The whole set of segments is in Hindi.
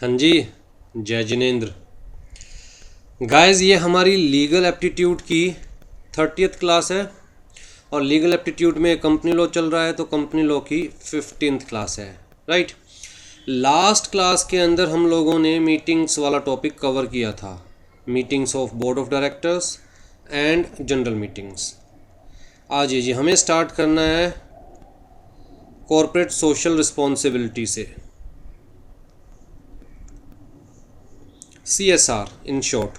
हाँ जी, जय जिनेंद्र। गाइस, ये हमारी लीगल एप्टीट्यूड की 30th क्लास है और लीगल एप्टीट्यूड में कंपनी लॉ चल रहा है तो कंपनी लॉ की 15th क्लास है। राइट। लास्ट क्लास के अंदर हम लोगों ने मीटिंग्स वाला टॉपिक कवर किया था, meetings of board of directors and general meetings. आज जी हमें स्टार्ट करना है कॉरपोरेट सोशल रिस्पॉन्सिबिलिटी से, CSR in short.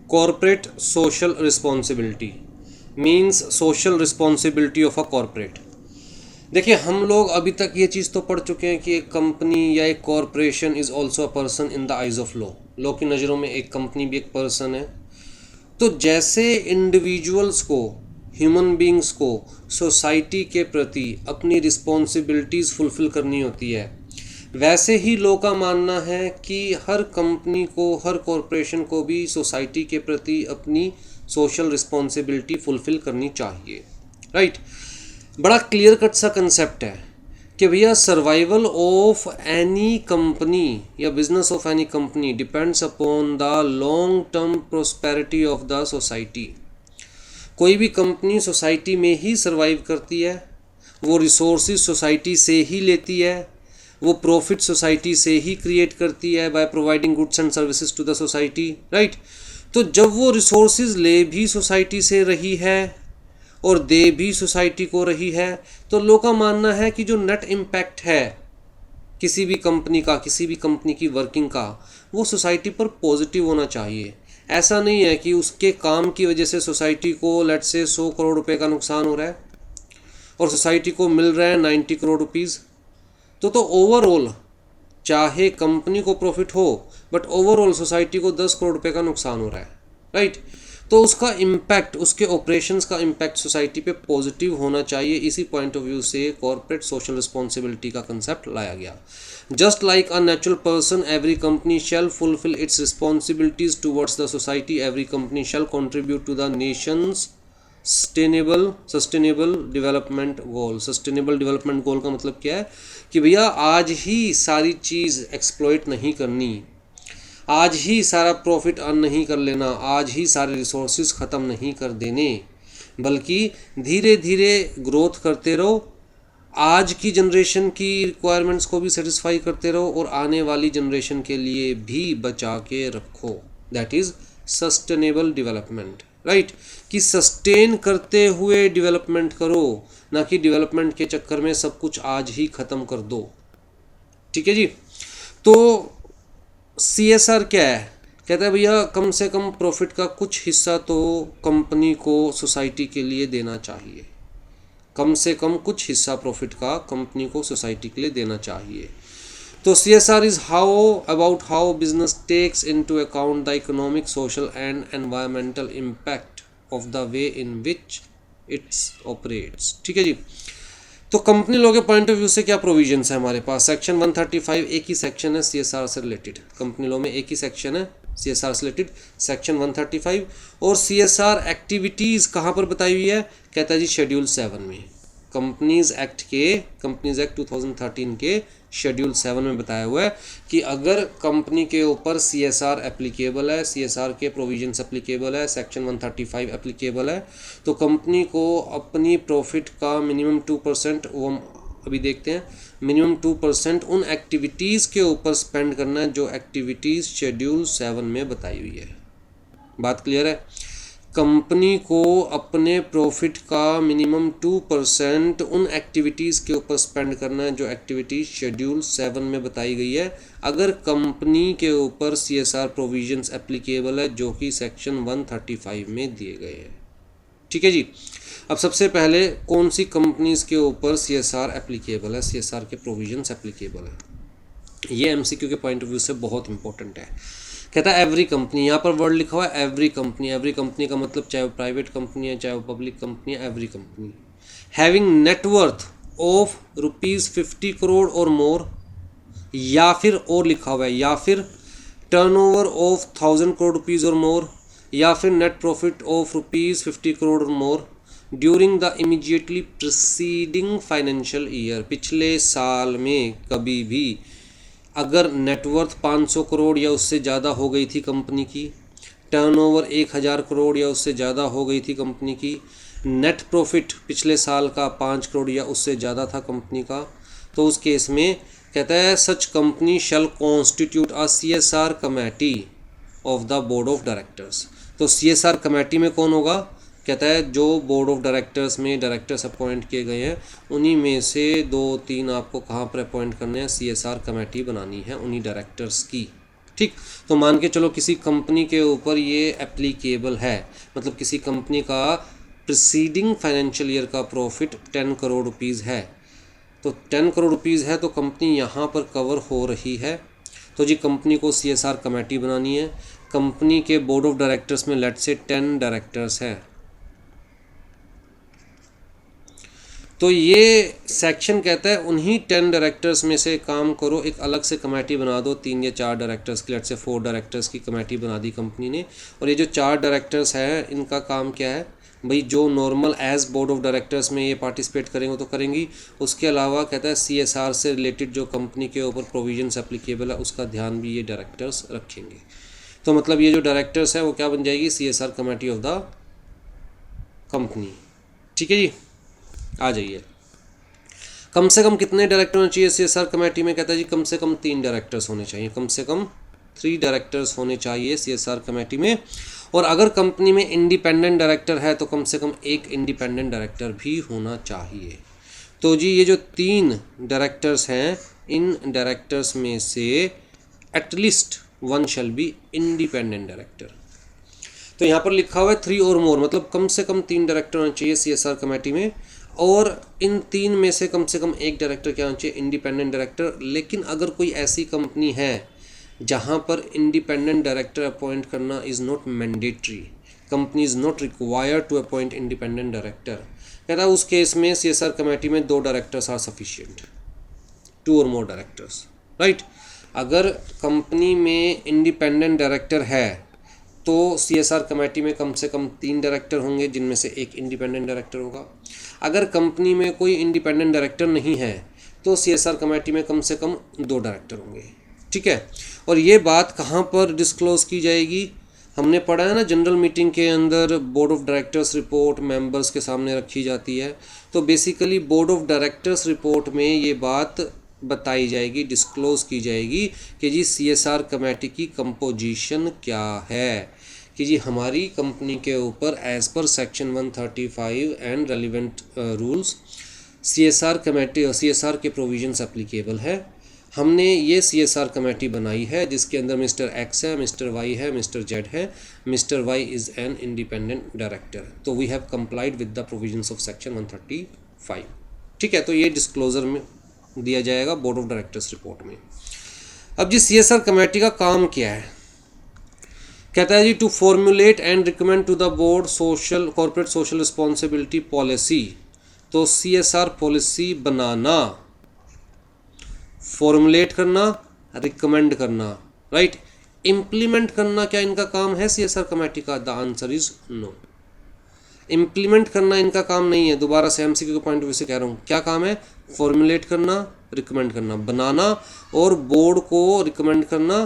Corporate social responsibility means social responsibility of a corporate. देखिए, हम लोग अभी तक ये चीज़ तो पढ़ चुके हैं कि एक कंपनी या एक corporation is also a person in the eyes of law की नज़रों में एक कंपनी भी एक पर्सन है। तो जैसे इंडिविजुअल्स को, ह्यूमन बींग्स को सोसाइटी के प्रति अपनी रिस्पॉन्सिबिलिटीज़ फुलफ़िल करनी होती है, वैसे ही लोगों का मानना है कि हर कंपनी को, हर कॉरपोरेशन को भी सोसाइटी के प्रति अपनी सोशल रिस्पॉन्सिबिलिटी फुलफ़िल करनी चाहिए। राइट। बड़ा क्लियर कट सा कंसेप्ट है कि भैया सर्वाइवल ऑफ एनी कंपनी या business of any company depends upon the long term prosperity of the society. कोई भी कंपनी सोसाइटी में ही सर्वाइव करती है, वो रिसोर्सेज सोसाइटी से ही लेती है, वो प्रॉफिट सोसाइटी से ही क्रिएट करती है by providing goods and services to the society. Right. तो जब वो रिसोर्सेज ले भी सोसाइटी से रही है और दे भी सोसाइटी को रही है, तो लोगों का मानना है कि जो नेट इम्पैक्ट है किसी भी कंपनी का, किसी भी कंपनी की वर्किंग का, वो सोसाइटी पर पॉजिटिव होना चाहिए। ऐसा नहीं है कि उसके काम की वजह से सोसाइटी को लेट से 100 करोड़ रुपए का नुकसान हो रहा है और सोसाइटी को मिल रहा है 90 करोड़ रुपीज़। तो ओवरऑल चाहे कंपनी को प्रॉफिट हो, बट ओवरऑल सोसाइटी को 10 करोड़ रुपए का नुकसान हो रहा है। राइट। तो उसका इम्पैक्ट, उसके ऑपरेशंस का इम्पैक्ट सोसाइटी पे पॉजिटिव होना चाहिए। इसी पॉइंट ऑफ व्यू से कॉर्पोरेट सोशल रिस्पॉन्सिबिलिटी का कंसेप्ट लाया गया। Just like a natural person, every company shall fulfil its responsibilities towards the society, every company shall contribute to the nations sustainable development goal. Sustainable development goal का मतलब क्या है कि भैया आज ही सारी चीज़ एक्सप्लॉइट नहीं करनी, आज ही सारा प्रॉफिट अर्न नहीं कर लेना, आज ही सारे रिसोर्सेज ख़त्म नहीं कर देने, बल्कि धीरे धीरे ग्रोथ करते रहो, आज की जनरेशन की रिक्वायरमेंट्स को भी सेटिस्फाई करते रहो और आने वाली जनरेशन के लिए भी बचा के रखो। That is sustainable development. Right. कि सस्टेन करते हुए डेवलपमेंट करो, ना कि डेवलपमेंट के चक्कर में सब कुछ आज ही ख़त्म कर दो। ठीक है जी। तो CSR क्या है? कहता है भैया कम से कम प्रॉफिट का कुछ हिस्सा तो कंपनी को सोसाइटी के लिए देना चाहिए। कम से कम कुछ हिस्सा प्रॉफिट का कंपनी को सोसाइटी के लिए देना चाहिए। तो CSR is about how business takes into account the economic, social and environmental impact of the way in which its operates. ठीक है जी। तो कंपनी लॉ के पॉइंट ऑफ व्यू से क्या प्रोविजंस है हमारे पास? सेक्शन 135 एक ही सेक्शन है CSR से रिलेटेड। कंपनी लॉ में एक ही सेक्शन है CSR से रिलेटेड, सेक्शन 135। और CSR एक्टिविटीज़ कहाँ पर बताई हुई है? कहता है जी शेड्यूल 7 में। कंपनीज एक्ट 2013 के शेड्यूल 7 में बताया हुआ है कि अगर कंपनी के ऊपर CSR एप्लीकेबल है, CSR के प्रोविजंस एप्लीकेबल है, सेक्शन 135 एप्लीकेबल है, तो कंपनी को अपनी प्रॉफिट का मिनिमम 2%, वो हम अभी देखते हैं, मिनिमम 2% उन एक्टिविटीज़ के ऊपर स्पेंड करना है जो एक्टिविटीज़ शेड्यूल 7 में बताई हुई है। बात क्लियर है? कंपनी को अपने प्रॉफिट का मिनिमम 2% उन एक्टिविटीज़ के ऊपर स्पेंड करना है जो एक्टिविटीज़ शेड्यूल 7 में बताई गई है, अगर कंपनी के ऊपर CSR प्रोविजंस एप्लीकेबल है जो कि सेक्शन 135 में दिए गए हैं। ठीक है जी। अब सबसे पहले कौन सी कंपनीज़ के ऊपर CSR एप्लीकेबल है, CSR के प्रोविजंस एप्लीकेबल है? ये MCQ के पॉइंट ऑफ व्यू से बहुत इंपॉर्टेंट है। कहता है एवरी कंपनी, यहाँ पर वर्ड लिखा हुआ है एवरी कंपनी। एवरी कंपनी का मतलब चाहे वो प्राइवेट कंपनी है, चाहे वो पब्लिक कंपनी है, every company having net worth of ₹50 crore और मोर, या फिर और लिखा हुआ है, या फिर टर्नओवर ऑफ 1000 करोड़ रुपीज़ और मोर, या फिर नेट प्रॉफिट ऑफ ₹50 करोड़ और more, during the immediately preceding financial year, पिछले साल में कभी भी अगर नेटवर्थ 500 करोड़ या उससे ज़्यादा हो गई थी कंपनी की, टर्नओवर 1000 करोड़ या उससे ज़्यादा हो गई थी कंपनी की, नेट प्रॉफिट पिछले साल का 5 करोड़ या उससे ज़्यादा था कंपनी का, तो उस केस में कहता है such company shall constitute a CSR committee of the board of directors. तो CSR कमेटी में कौन होगा, कहता है जो बोर्ड ऑफ डायरेक्टर्स में डायरेक्टर्स अपॉइंट किए गए हैं उन्हीं में से 2-3 आपको कहाँ पर अपॉइंट करने हैं, CSR कमेटी बनानी है उन्हीं डायरेक्टर्स की। ठीक, तो मान के चलो किसी कंपनी के ऊपर ये एप्लीकेबल है, मतलब किसी कंपनी का प्रीसीडिंग फाइनेंशियल ईयर का प्रॉफिट 10 करोड़ रुपीज़ है, तो 10 करोड़ रुपीज़ है तो कंपनी यहाँ पर कवर हो रही है। तो जी कंपनी को CSR कमेटी बनानी है। कंपनी के बोर्ड ऑफ डायरेक्टर्स में लेट से 10 डायरेक्टर्स हैं, तो ये सेक्शन कहता है उन्हीं 10 डायरेक्टर्स में से काम करो, एक अलग से कमेटी बना दो 3 या 4 डायरेक्टर्स की, लेट से 4 डायरेक्टर्स की कमेटी बना दी कंपनी ने। और ये जो 4 डायरेक्टर्स हैं इनका काम क्या है भाई, जो normal as board of directors में ये पार्टिसिपेट करेंगे तो करेंगी, उसके अलावा कहता है CSR से रिलेटेड जो कंपनी के ऊपर प्रोविजंस एप्लीकेबल है उसका ध्यान भी ये डायरेक्टर्स रखेंगे। तो मतलब ये जो डायरेक्टर्स है वो क्या बन जाएगी, CSR committee of the company. ठीक है जी, आ जाइए। कम से कम कितने डायरेक्टर होने चाहिए CSR कमेटी में, कहता है जी कम से कम 3 डायरेक्टर्स होने चाहिए, कम से कम 3 डायरेक्टर्स होने चाहिए CSR कमेटी में। और अगर कंपनी में इंडिपेंडेंट डायरेक्टर है तो कम से कम 1 इंडिपेंडेंट डायरेक्टर भी होना चाहिए। तो जी ये जो 3 डायरेक्टर्स हैं इन डायरेक्टर्स में से at least 1 shall be independent director. तो यहाँ पर लिखा हुआ है 3 और मोर, मतलब कम से कम 3 डायरेक्टर होने चाहिए CSR कमेटी में, और इन 3 में से कम 1 डायरेक्टर क्या होना चाहिए, इंडिपेंडेंट डायरेक्टर। लेकिन अगर कोई ऐसी कंपनी है जहाँ पर इंडिपेंडेंट डायरेक्टर अपॉइंट करना is not mandatory, company is not required to appoint independent director, कहता है उस केस में CSR कमेटी में 2 डायरेक्टर्स आर सफिशिएंट, 2 और मोर डायरेक्टर्स, राइट। अगर कंपनी में इंडिपेंडेंट डायरेक्टर है तो CSR कमेटी में कम से कम 3 डायरेक्टर होंगे जिनमें से 1 इंडिपेंडेंट डायरेक्टर होगा। अगर कंपनी में कोई इंडिपेंडेंट डायरेक्टर नहीं है तो CSR कमेटी में कम से कम 2 डायरेक्टर होंगे। ठीक है, और ये बात कहाँ पर डिस्क्लोज़ की जाएगी, हमने पढ़ा है ना जनरल मीटिंग के अंदर board of directors report members के सामने रखी जाती है। तो basically board of directors report में ये बात बताई जाएगी, डिस्क्लोज़ की जाएगी कि जी CSR कमेटी की कंपोजिशन क्या है, कि जी हमारी कंपनी के ऊपर एज़ पर section 135 and relevant rules CSR committee और CSR के प्रोविजंस एप्लीकेबल है। हमने ये CSR कमेटी बनाई है जिसके अंदर मिस्टर X है, मिस्टर Y है, मिस्टर Z है, mister Y is an independent director. तो we have complied with the provisions of section 135। ठीक है, तो ये डिस्क्लोजर में दिया जाएगा बोर्ड ऑफ डायरेक्टर्स रिपोर्ट में। अब जी CSR कमेटी का काम क्या है, कहता है जी to formulate and recommend to the board social corporate social responsibility policy. तो CSR पॉलिसी बनाना, फॉर्मुलेट करना, रिकमेंड करना, राइट। इम्प्लीमेंट करना क्या इनका काम है CSR कमेटी का, the answer is no. Implement करना इनका काम नहीं है, दोबारा से MCQ के पॉइंट ऑफ व्यू से कह रहा हूँ, क्या काम है, फॉर्मुलेट करना, रिकमेंड करना, बनाना और बोर्ड को रिकमेंड करना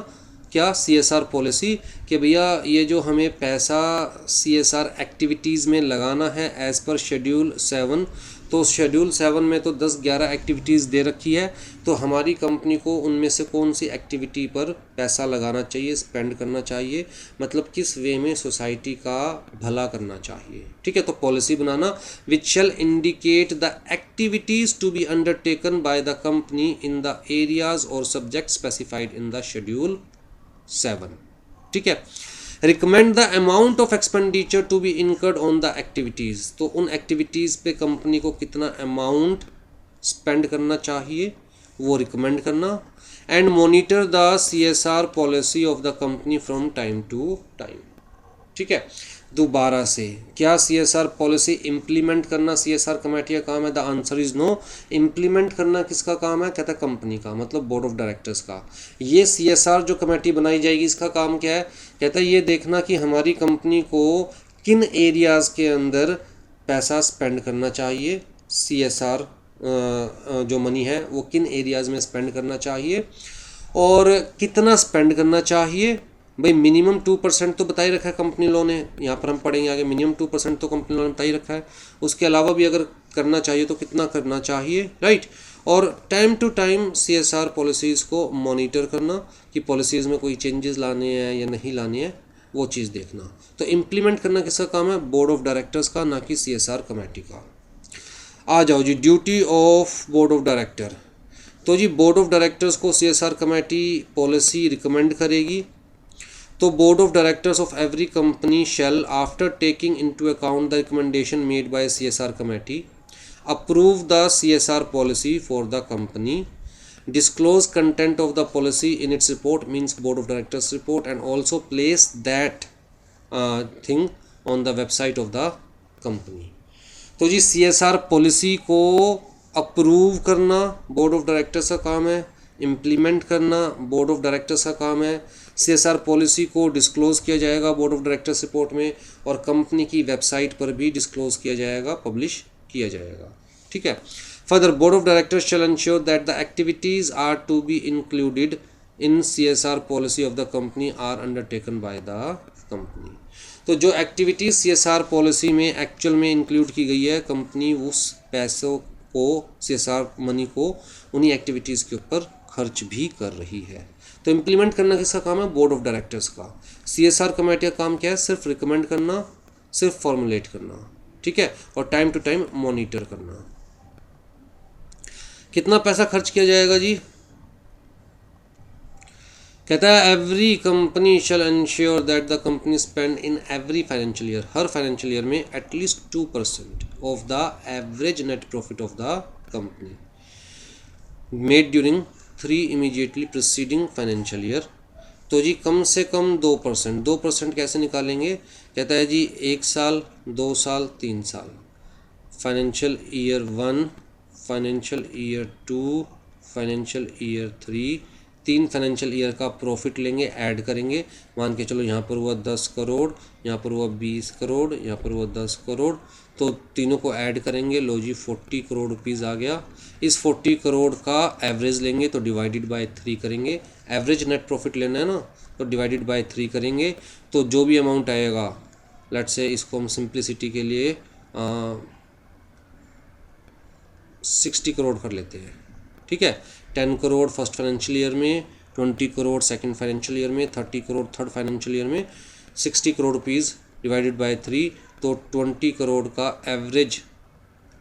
क्या, CSR पॉलिसी, कि भैया ये जो हमें पैसा CSR एक्टिविटीज़ में लगाना है एज़ पर शेड्यूल 7, तो शेड्यूल 7 में तो 10-11 एक्टिविटीज़ दे रखी है, तो हमारी कंपनी को उनमें से कौन सी एक्टिविटी पर पैसा लगाना चाहिए, स्पेंड करना चाहिए, मतलब किस वे में सोसाइटी का भला करना चाहिए। ठीक है, तो पॉलिसी बनाना which shall indicate the activities to be undertaken by the company in the areas और subject specified in the schedule 7। ठीक है, recommend the amount of expenditure to be incurred on the activities, तो उन एक्टिविटीज़ पे कंपनी को कितना अमाउंट स्पेंड करना चाहिए वो रिकमेंड करना। And monitor the CSR policy of the company from time to time. ठीक है, दोबारा से क्या CSR पॉलिसी इम्प्लीमेंट करना CSR कमेटी का काम है, the answer is no. Implement करना किसका काम है, कहता है कंपनी का, मतलब बोर्ड ऑफ डायरेक्टर्स का। ये CSR जो कमेटी बनाई जाएगी इसका काम क्या है, कहता है ये देखना कि हमारी कंपनी को किन एरियाज़ के अंदर पैसा स्पेंड करना चाहिए, CSR जो मनी है वो किन एरियाज़ में स्पेंड करना चाहिए और कितना स्पेंड करना चाहिए। भाई मिनिमम 2% तो बता ही रखा है कंपनी लॉ ने, यहाँ पर हम पढ़ेंगे आगे, मिनिमम 2% तो कंपनी लॉ ने बता ही रखा है। उसके अलावा भी अगर करना चाहिए तो कितना करना चाहिए, राइट। और time to time CSR policies को मॉनिटर करना कि पॉलिसीज़ में कोई चेंजेस लाने हैं या नहीं लाने हैं, वो चीज़ देखना। तो इम्प्लीमेंट करना किसका काम है, बोर्ड ऑफ डायरेक्टर्स का, ना कि CSR कमेटी का। आ जाओ जी, duty of board of director. तो जी बोर्ड ऑफ डायरेक्टर्स को CSR कमेटी पॉलिसी रिकमेंड करेगी। तो board of directors of every company shall, after taking into account the recommendation made by CSR committee, approve the CSR policy for the company, disclose content of the policy in its report, means board of directors report, and also place that thing on the website of the company। तो जी CSR पॉलिसी को अप्रूव करना बोर्ड ऑफ डायरेक्टर्स का काम है, इम्प्लीमेंट करना बोर्ड ऑफ डायरेक्टर्स का काम है, CSR पॉलिसी को डिस्क्लोज़ किया जाएगा बोर्ड ऑफ डायरेक्टर्स रिपोर्ट में, और कंपनी की वेबसाइट पर भी डिस्क्लोज़ किया जाएगा, पब्लिश किया जाएगा, ठीक है। Further, board of directors shall ensure that the activities are to be included in CSR policy of the company are undertaken by the company। तो जो एक्टिविटीज़ CSR पॉलिसी में एक्चुअल में इंक्लूड की गई है, कंपनी उस पैसों को, CSR मनी को उन्हीं एक्टिविटीज़ के ऊपर खर्च भी कर रही है। तो इम्प्लीमेंट करना किसका काम है, बोर्ड ऑफ डायरेक्टर्स का। CSR कमेटी का काम क्या है, सिर्फ रिकमेंड करना, सिर्फ फॉर्मुलेट करना, ठीक है, और टाइम टू टाइम मॉनिटर करना। कितना पैसा खर्च किया जाएगा जी, कहता है every company shall ensure that the company spend in every financial year, हर फाइनेंशियल ईयर में at least 2% of the average net profit of the company made during 3 immediately preceding financial year. तो जी कम से कम 2%, 2% कैसे निकालेंगे, कहता है जी 1 साल, 2 साल, 3 साल, financial year 1, financial year 2, financial year 3, 3 financial year का प्रॉफिट लेंगे, ऐड करेंगे। मान के चलो यहाँ पर हुआ 10 करोड़, यहाँ पर हुआ 20 करोड़, यहाँ पर हुआ 10 करोड़, तो तीनों को ऐड करेंगे, लो जी 40 करोड़ रुपीज़ आ गया। इस 40 करोड़ का एवरेज लेंगे तो डिवाइडेड बाय 3 करेंगे, एवरेज नेट प्रॉफिट लेना है ना, तो डिवाइडेड बाय 3 करेंगे, तो जो भी अमाउंट आएगा, लेट्स से इसको हम सिंप्लिसिटी के लिए 60 करोड़ कर लेते हैं, ठीक है। 10 करोड़ फर्स्ट फाइनेंशियल ईयर में, 20 करोड़ सेकंड फाइनेंशियल ईयर में, 30 करोड़ थर्ड फाइनेंशियल ईयर में, 60 करोड़ रुपीज़ डिवाइडेड बाय 3, तो 20 करोड़ का एवरेज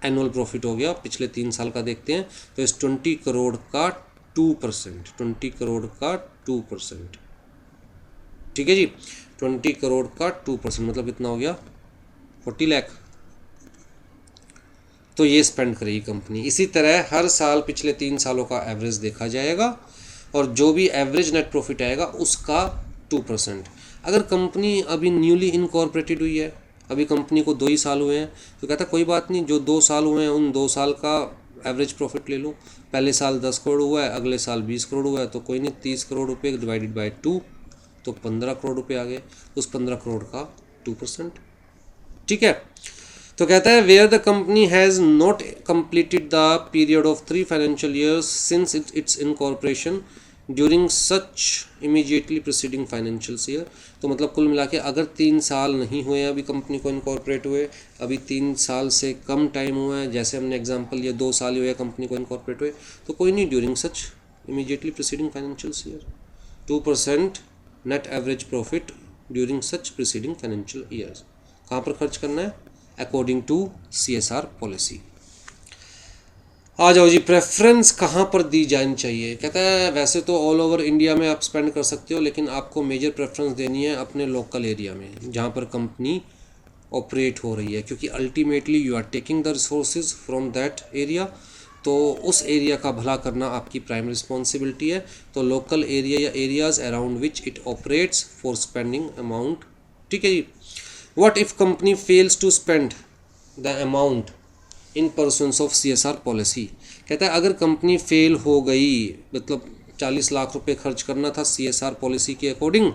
एनुअल प्रॉफिट हो गया। पिछले 3 साल का देखते हैं, तो इस 20 करोड़ का 2%, 20 करोड़ का 2%, ठीक है जी, 20 करोड़ का 2% मतलब कितना हो गया, 40 लाख। तो ये स्पेंड करेगी कंपनी। इसी तरह हर साल पिछले 3 सालों का एवरेज देखा जाएगा और जो भी एवरेज नेट प्रॉफिट आएगा उसका 2%। अगर कंपनी अभी न्यूली इनकॉर्पोरेटेड हुई है, अभी कंपनी को 2 ही साल हुए हैं, तो कहता कोई बात नहीं, जो 2 साल हुए हैं उन 2 साल का एवरेज प्रॉफिट ले लो। पहले साल 10 करोड़ हुआ है, अगले साल 20 करोड़ हुआ है, तो कोई नहीं, 30 करोड़ रुपये डिवाइडेड बाय 2, तो 15 करोड़ रुपये आ गए, उस 15 करोड़ का 2%, ठीक है। तो कहता है where the company has not completed the period of 3 financial years since its incorporation during such immediately preceding financial year. तो मतलब कुल मिला के अगर 3 साल नहीं हुए अभी कंपनी को इनकॉर्पोरेट हुए, अभी 3 साल से कम टाइम हुआ है, जैसे हमने एग्जांपल लिया 2 साल हुए कंपनी को इनकॉर्पोरेट हुए, तो कोई नहीं, during such immediately preceding financial year 2% net average profit during such preceding financial years. कहाँ पर खर्च करना है, अकॉर्डिंग टू CSR पॉलिसी। आ जाओ जी, प्रेफरेंस कहाँ पर दी जानी चाहिए। कहता है वैसे तो ऑल ओवर इंडिया में आप स्पेंड कर सकते हो, लेकिन आपको मेजर प्रेफरेंस देनी है अपने लोकल एरिया में जहाँ पर कंपनी ऑपरेट हो रही है, क्योंकि ultimately you are taking the resources from that area, तो उस एरिया का भला करना आपकी प्राइम रिस्पॉन्सिबिलिटी है। तो लोकल एरिया या areas around which it operates for spending amount, ठीक है जी। What if company fails to spend the amount in pursuance of CSR policy? कहता है अगर कंपनी फेल हो गई, मतलब 40 लाख रुपए खर्च करना था CSR पॉलिसी के according,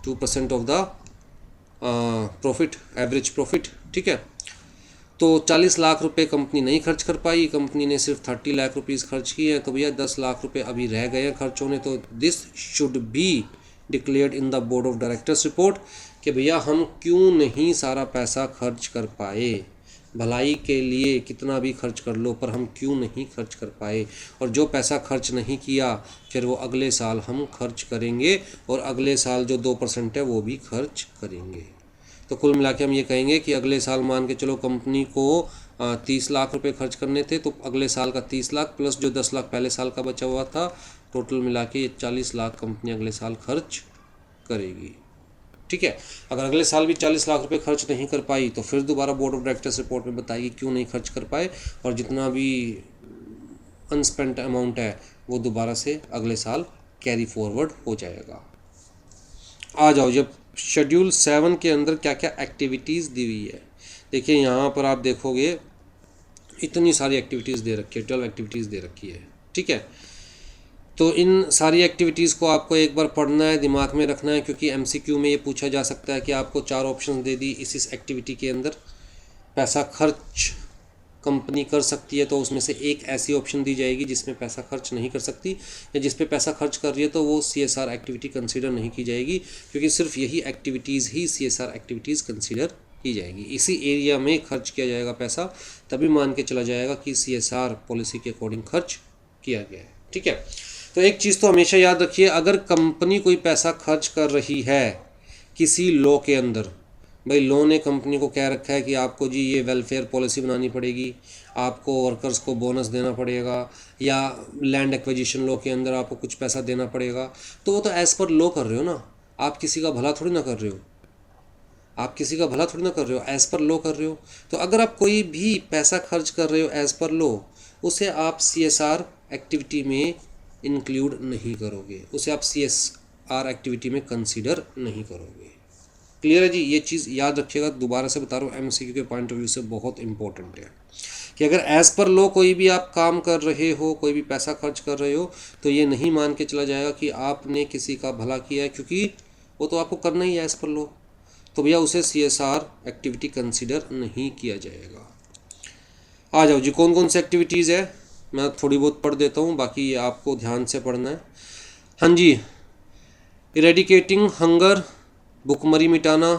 2% of the profit, average profit, ठीक है। तो 40 लाख रुपए कंपनी नहीं खर्च कर पाई, कंपनी ने सिर्फ 30 लाख रुपीज़ खर्च किए हैं, तो भैया 10 लाख रुपए अभी रह गए हैं खर्च होने। तो this should be declared in the board of directors report कि भैया हम क्यों नहीं सारा पैसा खर्च कर पाए, भलाई के लिए कितना भी खर्च कर लो पर हम क्यों नहीं खर्च कर पाए, और जो पैसा खर्च नहीं किया फिर वो अगले साल हम खर्च करेंगे और अगले साल जो 2% है वो भी खर्च करेंगे। तो कुल मिला के हम ये कहेंगे कि अगले साल मान के चलो कंपनी को 30 लाख रुपए खर्च करने थे, तो अगले साल का 30 लाख प्लस जो 10 लाख पहले साल का बचा हुआ था, टोटल मिला के ये 40 लाख कंपनी अगले साल खर्च करेगी। ठीक है, अगर अगले साल भी 40 लाख रुपए खर्च नहीं कर पाई तो फिर दोबारा बोर्ड ऑफ डायरेक्टर्स रिपोर्ट में बताएगी क्यों नहीं खर्च कर पाए, और जितना भी अनस्पेंट अमाउंट है वो दोबारा से अगले साल कैरी फॉरवर्ड हो जाएगा। आ जाओ, जब शेड्यूल 7 के अंदर क्या क्या एक्टिविटीज़ दी हुई है, देखिए यहाँ पर आप देखोगे इतनी सारी एक्टिविटीज़ दे रखी है, 12 एक्टिविटीज़ दे रखी है। ठीक है, तो इन सारी एक्टिविटीज़ को आपको एक बार पढ़ना है, दिमाग में रखना है, क्योंकि एमसीक्यू में ये पूछा जा सकता है कि आपको 4 ऑप्शन दे दी इस एक्टिविटी के अंदर, पैसा खर्च कंपनी कर सकती है तो उसमें से एक ऐसी ऑप्शन दी जाएगी जिसमें पैसा खर्च नहीं कर सकती, या जिस पे पैसा खर्च कर रही है तो वो CSR एक्टिविटी कंसीडर नहीं की जाएगी, क्योंकि सिर्फ यही एक्टिविटीज़ ही CSR एक्टिविटीज़ कंसीडर की जाएगी। इसी एरिया में खर्च किया जाएगा पैसा, तभी मान के चला जाएगा कि CSR पॉलिसी के अकॉर्डिंग खर्च किया गया है। ठीक है, तो एक चीज़ तो हमेशा याद रखिए, अगर कंपनी कोई पैसा खर्च कर रही है किसी लॉ के अंदर, भाई लॉ ने कंपनी को कह रखा है कि आपको जी ये वेलफेयर पॉलिसी बनानी पड़ेगी, आपको वर्कर्स को बोनस देना पड़ेगा, या लैंड एक्विजिशन लॉ के अंदर आपको कुछ पैसा देना पड़ेगा, तो वो तो एज़ पर लॉ कर रहे हो ना, आप किसी का भला थोड़ी ना कर रहे हो, आप किसी का भला थोड़ी ना कर रहे हो, एज़ पर लॉ कर रहे हो। तो अगर आप कोई भी पैसा खर्च कर रहे हो एज़ पर लॉ, उसे आप CSR एक्टिविटी में इंक्लूड नहीं करोगे, उसे आप CSR एक्टिविटी में कंसीडर नहीं करोगे। क्लियर है जी, ये चीज़ याद रखिएगा, दोबारा से बता रहा हूँ, MCQ के पॉइंट ऑफ व्यू से बहुत इंपॉर्टेंट है कि अगर एज़ पर लॉ कोई भी आप काम कर रहे हो, कोई भी पैसा खर्च कर रहे हो, तो ये नहीं मान के चला जाएगा कि आपने किसी का भला किया है, क्योंकि वो तो आपको करना ही है एज़ पर लॉ, तो भैया उसे CSR एक्टिविटी कंसीडर नहीं किया जाएगा। आ जाओ जी, कौन कौन सी एक्टिविटीज़ है मैं थोड़ी बहुत पढ़ देता हूँ, बाकी ये आपको ध्यान से पढ़ना है। हाँ जी, इरेडिकेटिंग हंगर, भुखमरी मिटाना,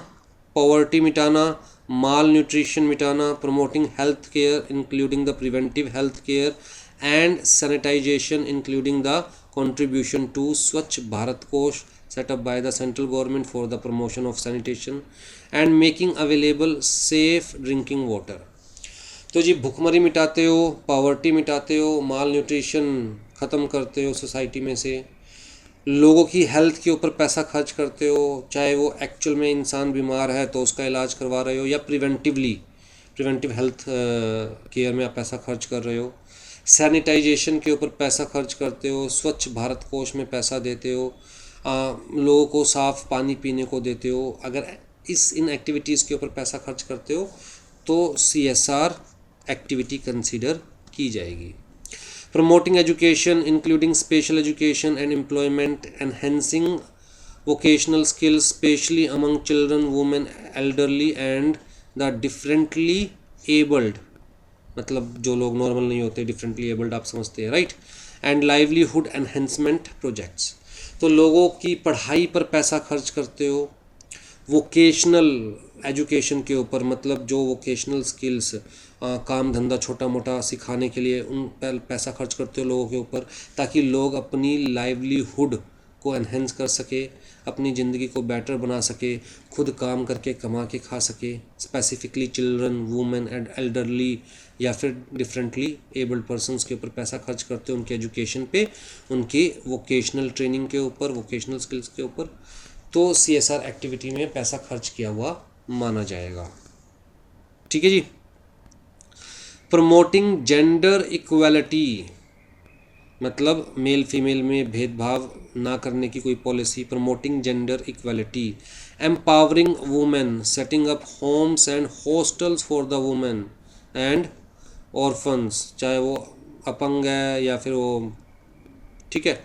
पॉवर्टी मिटाना, माल न्यूट्रिशन मिटाना, promoting health care including the preventive health care and sanitisation including the contribution to स्वच्छ भारत कोष set up by the central government for the promotion of sanitation and making available safe drinking water। तो जी भुखमरी मिटाते हो, पॉवर्टी मिटाते हो, माल न्यूट्रिशन ख़त्म करते हो सोसाइटी में से, लोगों की हेल्थ के ऊपर पैसा खर्च करते हो, चाहे वो एक्चुअल में इंसान बीमार है तो उसका इलाज करवा रहे हो, या प्रिवेंटिव हेल्थ केयर में आप पैसा खर्च कर रहे हो, सैनिटाइजेशन के ऊपर पैसा खर्च करते हो, स्वच्छ भारत कोष में पैसा देते हो, लोगों को साफ़ पानी पीने को देते हो, अगर इन एक्टिविटीज़ के ऊपर पैसा खर्च करते हो तो CSR एक्टिविटी कंसीडर की जाएगी। Promoting education including special education and employment, enhancing vocational skills specially among children, women, elderly and the differently abled, मतलब जो लोग नॉर्मल नहीं होते, डिफरेंटली एबल्ड आप समझते हैं, right, and livelihood enhancement projects. तो लोगों की पढ़ाई पर पैसा खर्च करते हो, वोकेशनल एजुकेशन के ऊपर, मतलब जो वोकेशनल स्किल्स काम धंधा छोटा मोटा सिखाने के लिए उन पर पैसा खर्च करते हो लोगों के ऊपर, ताकि लोग अपनी लाइवलीहुड को एनहेंस कर सके, अपनी ज़िंदगी को बेटर बना सके, खुद काम करके कमा के खा सके, specifically children, women and elderly या फिर डिफरेंटली एबल्ड पर्सनस के ऊपर पैसा खर्च करते हो, उनके एजुकेशन पे, उनकी वोकेशनल ट्रेनिंग के ऊपर, वोकेशनल स्किल्स के ऊपर, तो CSR एक्टिविटी में पैसा खर्च किया हुआ माना जाएगा। ठीक है जी। प्रमोटिंग जेंडर इक्वालिटी, मतलब मेल फीमेल में भेदभाव ना करने की कोई policy, promoting gender equality, empowering women, setting up homes and hostels for the women and orphans, चाहे वो अपंग है या फिर वो ठीक है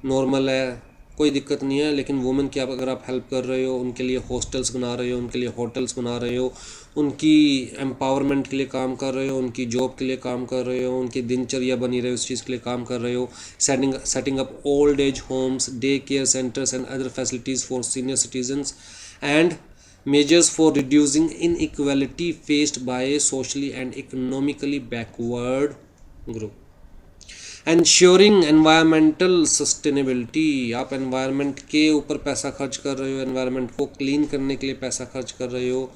नॉर्मल है, कोई दिक्कत नहीं है, लेकिन वुमेन की अगर आप हेल्प कर रहे हो, उनके लिए हॉस्टल्स बना रहे हो, उनके लिए होटल्स बना रहे हो, उनकी एम्पावरमेंट के लिए काम कर रहे हो, उनकी जॉब के लिए काम कर रहे हो, उनकी दिनचर्या बनी रहे उस चीज़ के लिए काम कर रहे हो, setting up old age homes, day care centres and other facilities for senior citizens and measures for reducing inequality faced by socially and economically backward group, ensuring environmental sustainability, आप environment के ऊपर पैसा खर्च कर रहे हो, environment को clean करने के लिए पैसा खर्च कर रहे हो,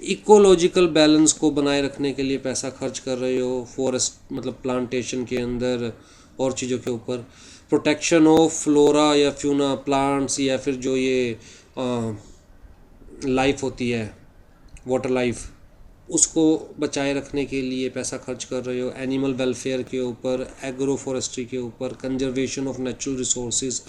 इकोलॉजिकल बैलेंस को बनाए रखने के लिए पैसा खर्च कर रहे हो, फॉरेस्ट मतलब प्लांटेशन के अंदर और चीज़ों के ऊपर, प्रोटेक्शन ऑफ फ्लोरा या फ्यूना प्लांट्स, या फिर जो ये लाइफ होती है वाटर लाइफ, उसको बचाए रखने के लिए पैसा खर्च कर रहे हो, एनिमल वेलफेयर के ऊपर, एग्रो फॉरेस्ट्री के ऊपर, conservation of natural resources,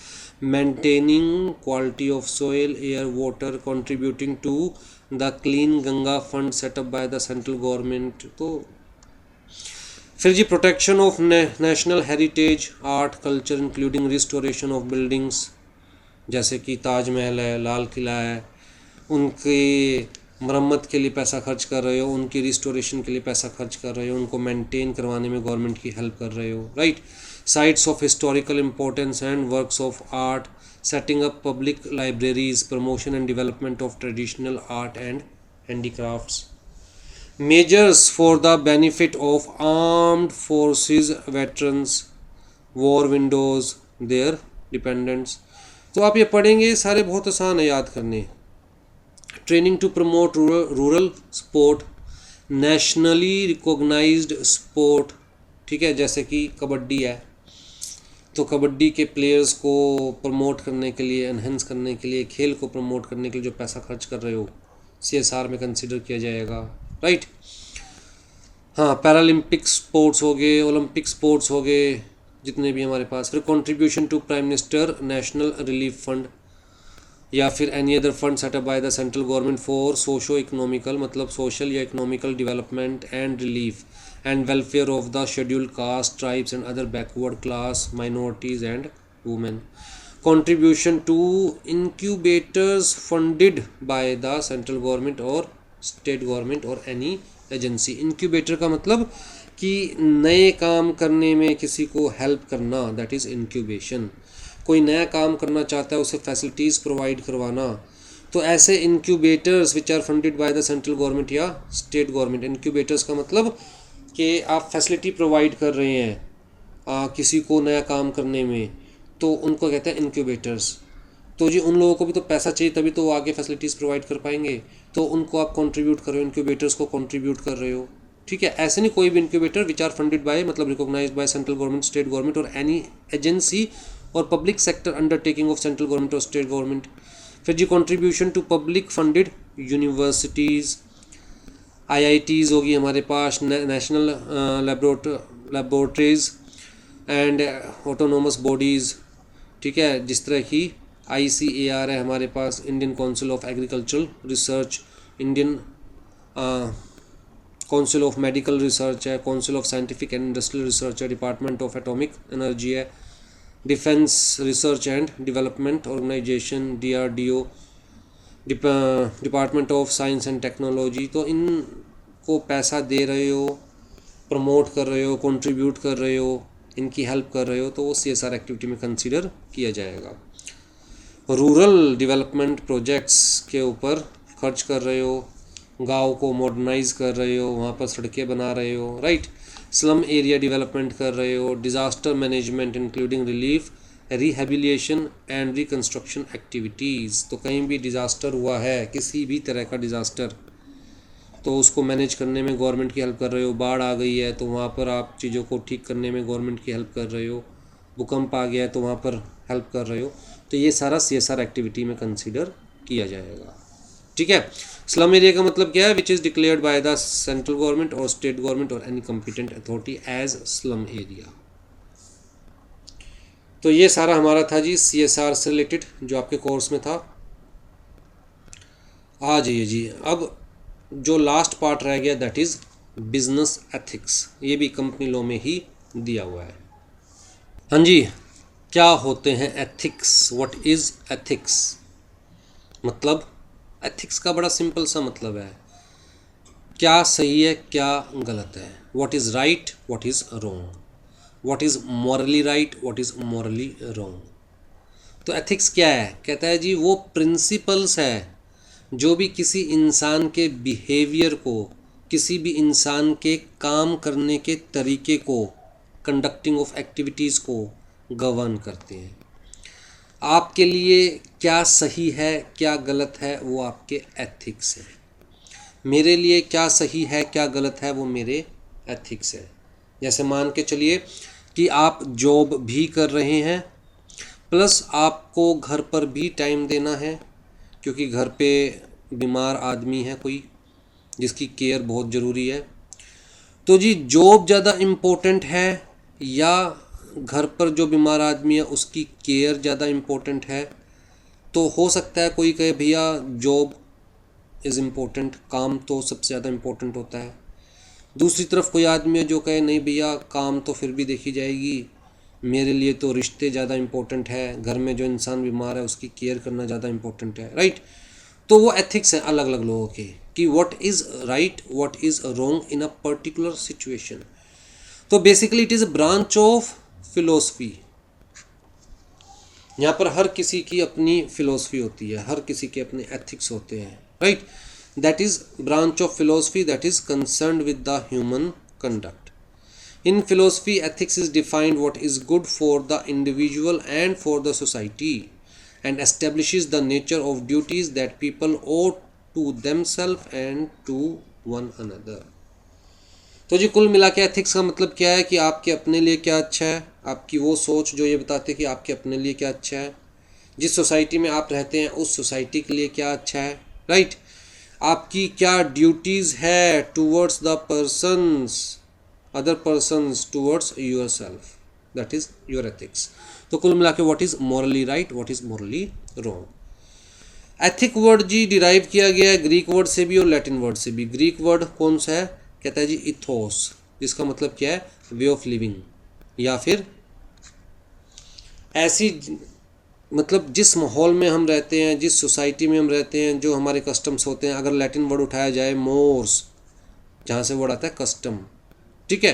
maintaining quality of soil air water, contributing to the clean Ganga fund setup by the central government. तो फिर जी protection of national heritage art culture including restoration of buildings, जैसे कि ताजमहल है, लाल किला है, उनकी मरम्मत के लिए पैसा खर्च कर रहे हो, उनकी रिस्टोरेशन के लिए पैसा खर्च कर रहे हो, उनको मेंटेन करवाने में गवर्नमेंट की हेल्प कर रहे हो, right. Sites of historical importance and works of art, setting up public libraries, promotion and development of traditional art and handicrafts, measures for the benefit of armed forces veterans, war widows their dependents. तो आप ये पढ़ेंगे, सारे बहुत आसान है याद करने। Training to promote rural sport, nationally recognised sport, ठीक है, जैसे कि कबड्डी है, तो कबड्डी के प्लेयर्स को प्रमोट करने के लिए, एनहेंस करने के लिए, खेल को प्रमोट करने के लिए जो पैसा खर्च कर रहे हो CSR में कंसिडर किया जाएगा, राइट। हाँ, पैरालंपिक स्पोर्ट्स हो गए, ओलंपिक स्पोर्ट्स हो गए, जितने भी हमारे पास। फिर contribution to prime minister national relief fund, या फिर any other fund setup by the central government for socio economical, मतलब सोशल या economical development and relief and welfare of the scheduled caste, tribes and other backward class minorities and women. Contribution to incubators funded by the central government और स्टेट गवर्नमेंट और एनी एजेंसी। इंक्यूबेटर का मतलब कि नए काम करने में किसी को हेल्प करना, दैट इज़ इंक्यूबेशन। कोई नया काम करना चाहता है, उसे फैसिलिटीज़ प्रोवाइड करवाना, तो ऐसे incubators which are funded by the central government या स्टेट गवर्नमेंट। इंक्यूबेटर्स का मतलब कि आप फैसिलिटी प्रोवाइड कर रहे हैं किसी को नया काम करने में, तो उनको कहते हैं इंक्यूबेटर्स। तो जी उन लोगों को भी तो पैसा चाहिए, तभी तो वो आगे फैसिलिटीज़ प्रोवाइड कर पाएंगे, तो उनको आप कंट्रीब्यूट कर रहे हो, इंक्यूबेटर्स को कंट्रीब्यूट कर रहे हो, ठीक है। ऐसे नहीं, कोई भी incubator which are funded by मतलब recognised by central government, state government और एनी एजेंसी और public sector undertaking of central government और स्टेट गवर्नमेंट। फिर जी contribution to public funded universities, IITs होगी हमारे पास, national laboratories and autonomous bodies, ठीक है, जिस तरह की ICAR है हमारे पास, Indian council of agricultural research, Indian council of medical research है, council of scientific and industrial research है, डिपार्टमेंट ऑफ एटॉमिक एनर्जी है, defence research and development organisation DRDO, department of science and technology. तो इनको पैसा दे रहे हो, प्रमोट कर रहे हो, कंट्रीब्यूट कर रहे हो, इनकी हेल्प कर रहे हो, तो वो CSR एक्टिविटी में कंसीडर किया जाएगा। रूरल डेवलपमेंट प्रोजेक्ट्स के ऊपर खर्च कर रहे हो, गांव को मॉडर्नाइज कर रहे हो, वहाँ पर सड़कें बना रहे हो, राइट। स्लम एरिया डेवलपमेंट कर रहे हो, disaster management including relief, rehabilitation and reconstruction activities. तो कहीं भी डिज़ास्टर हुआ है, किसी भी तरह का डिज़ास्टर, तो उसको मैनेज करने में गवर्नमेंट की हेल्प कर रहे हो। बाढ़ आ गई है तो वहाँ पर आप चीज़ों को ठीक करने में गवर्नमेंट की हेल्प कर रहे हो। भूकंप आ गया है तो वहाँ पर हेल्प कर रहे हो। तो ये सारा CSR एक्टिविटी में कंसीडर किया जाएगा, ठीक है। स्लम एरिया का मतलब क्या है? Which is declared by the central government और स्टेट गवर्नमेंट और any competent authority as slum area. तो ये सारा हमारा था जी CSR से रिलेटेड जो आपके कोर्स में था। आ जाइए जी, अब जो लास्ट पार्ट रह गया दैट इज़ बिजनेस एथिक्स। ये भी कंपनी लॉ में ही दिया हुआ है। हाँ जी, क्या होते हैं एथिक्स? What is ethics? मतलब एथिक्स का बड़ा सिंपल सा मतलब है क्या सही है क्या गलत है, what is right what is wrong, what is morally right what is morally wrong. तो एथिक्स क्या है? कहता है जी वो प्रिंसिपल्स है जो भी किसी इंसान के बिहेवियर को, किसी भी इंसान के काम करने के तरीके को, कंडक्टिंग ऑफ एक्टिविटीज़ को गवर्न करते हैं। आपके लिए क्या सही है क्या गलत है वो आपके एथिक्स है। मेरे लिए क्या सही है क्या गलत है वो मेरे एथिक्स है। जैसे मान के चलिए कि आप जॉब भी कर रहे हैं प्लस आपको घर पर भी टाइम देना है, क्योंकि घर पे बीमार आदमी है कोई जिसकी केयर बहुत ज़रूरी है। तो जी जॉब ज़्यादा इम्पोर्टेंट है या घर पर जो बीमार आदमी है उसकी केयर ज़्यादा इम्पोर्टेंट है? तो हो सकता है कोई कहे भैया जॉब इज़ इम्पोर्टेंट, काम तो सबसे ज़्यादा इम्पोर्टेंट होता है। दूसरी तरफ कोई आदमी है जो कहे नहीं भैया काम तो फिर भी देखी जाएगी, मेरे लिए तो रिश्ते ज़्यादा इम्पोर्टेंट है, घर में जो इंसान बीमार है उसकी केयर करना ज़्यादा इम्पोर्टेंट है, राइट। तो वो एथिक्स हैं अलग अलग लोगों के कि what is right what is wrong in a particular situation. तो basically it is a branch of philosophy. यहाँ पर हर किसी की अपनी फिलोसफी होती है, हर किसी के अपने एथिक्स होते हैं, right. That is branch of philosophy that is concerned with the human conduct. In philosophy, ethics is defined what is good for the individual and for the society and establishes the nature of duties that people owe to themselves and to one another. तो जी कुल मिला के एथिक्स का मतलब क्या है कि आपके अपने लिए क्या अच्छा है, आपकी वो सोच जो ये बताते हैं कि आपके अपने लिए क्या अच्छा है, जिस सोसाइटी में आप रहते हैं उस सोसाइटी के लिए क्या अच्छा है, राइट। आपकी क्या ड्यूटीज़ है towards the persons other persons towards yourself, that is your ethics. तो कुल मिला के what is morally right what is morally wrong. Ethic word जी डिराइव किया गया है ग्रीक वर्ड से भी और लैटिन वर्ड से भी। ग्रीक वर्ड कौन सा है? कहता है जी इथोस, जिसका मतलब क्या है? वे ऑफ लिविंग, या फिर ऐसी मतलब जिस माहौल में हम रहते हैं, जिस सोसाइटी में हम रहते हैं, जो हमारे कस्टम्स होते हैं। अगर लैटिन वर्ड उठाया जाए मोर्स, जहाँ से वर्ड आता है कस्टम, ठीक है।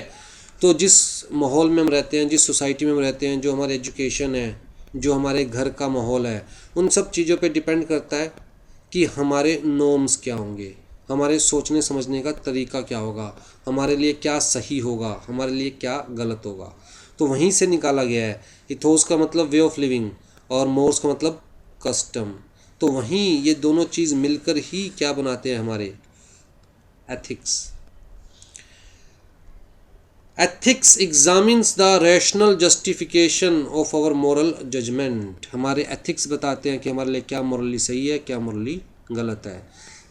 तो जिस माहौल में हम रहते हैं, जिस सोसाइटी में हम रहते हैं, जो हमारे एजुकेशन है, जो हमारे घर का माहौल है, उन सब चीज़ों पे डिपेंड करता है कि हमारे नॉर्म्स क्या होंगे, हमारे सोचने समझने का तरीका क्या होगा, हमारे लिए क्या सही होगा, हमारे लिए क्या गलत होगा। तो वहीं से निकाला गया है। इथोस का मतलब वे ऑफ लिविंग और मोर्स का मतलब कस्टम। तो वहीं ये दोनों चीज़ मिलकर ही क्या बनाते हैं हमारे ethics. Ethics examines the rational justification of our moral judgement. हमारे एथिक्स बताते हैं कि हमारे लिए क्या मॉरली सही है क्या मॉरली गलत है।